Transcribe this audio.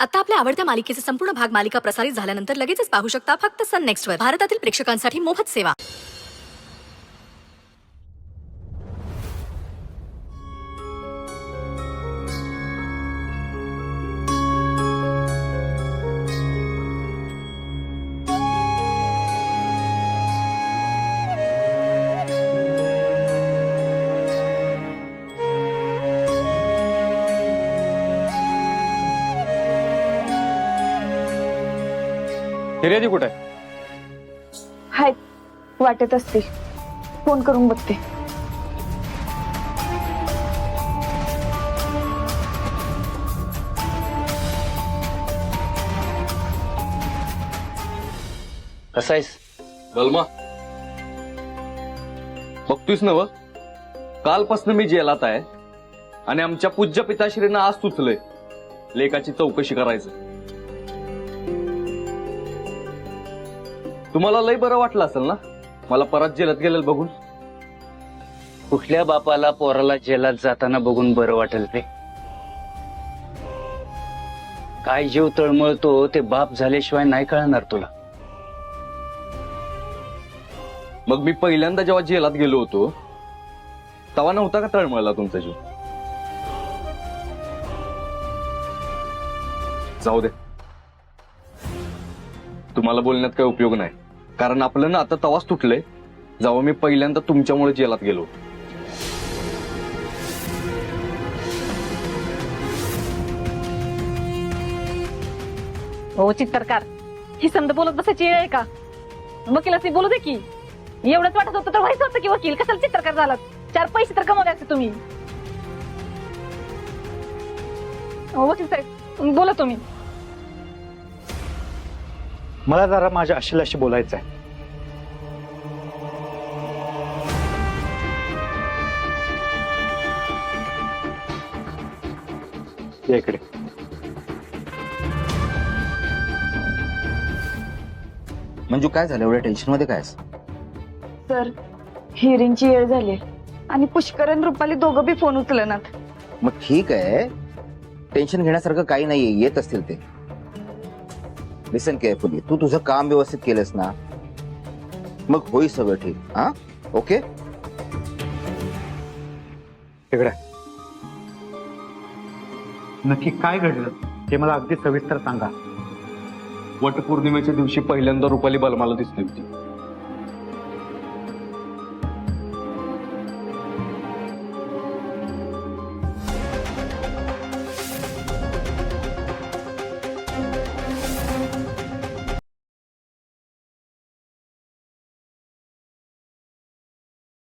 आता आपल्या आवडत्या मालिकेचे संपूर्ण भाग मालिका प्रसारित झाल्यानंतर लगेचच पाहू शकता फक्त सन नेक्स्टवर. भारतातील प्रेक्षकांसाठी मोफत सेवा. हिर्यादी कुठे आहे? हाय, वाटत असते. फोन करून बघते. कसा आहेस? बलमा बघतोयस नव, कालपासून मी जेलात आहे आणि आमच्या पूज्य पिताश्रींना आज सुचलंय लेकाची चौकशी करायचं. तुम्हाला लय बरं वाटलं असेल ना मला परत जेलात गेलेलं बघून? कुठल्या बापाला पोराला जेलात जाताना बघून बरं वाटेल रे? काय जीव तळमळतो ते बाप झाल्याशिवाय नाही कळणार तुला. मग मी पहिल्यांदा जेव्हा जेलात गेलो होतो तेव्हा नव्हता का तळमळला तुमचा जीव? जाऊ दे, तुम्हाला बोलण्यात काही उपयोग नाही, कारण आपलं ना आता तवाच तुटलंय जेव्हा मी पहिल्यांदा तुमच्यामुळे जेलात गेलो. हो चित्तरकार, ही समजा बोलत बसायची वेळ आहे का? वकिलाशी बोलू दे की. एवढंच वाटत होतं तर व्हायचं होतं की वकील. कशाला चित्तरकार झालात? 4 पैसे तर कमवले असते तुम्ही. हो वकील साहेब, बोला तुम्ही. मला जरा माझ्या अशिलाशी बोलायचं आहे. ये इकडे. मंजू, काय झालं? एवढ्या टेन्शन मध्ये काय? सर, हिअरिंगची वेळ झाली आणि पुष्कर आणि रुपाली दोघं बी फोन उचलनात. मग ठीक आहे, टेन्शन घेण्यासारखं काही नाहीये, येत असतील ते. लिसन केअरफुली, तू तुझं काम व्यवस्थित केलंस ना, मग होईल सगळं ठीक. हा, ओके. इकडे. नक्की काय घडलं ते मला अगदी सविस्तर सांगा. वटपौर्णिमेच्या दिवशी पहिल्यांदा रुपाली बलमाला दिसली होती.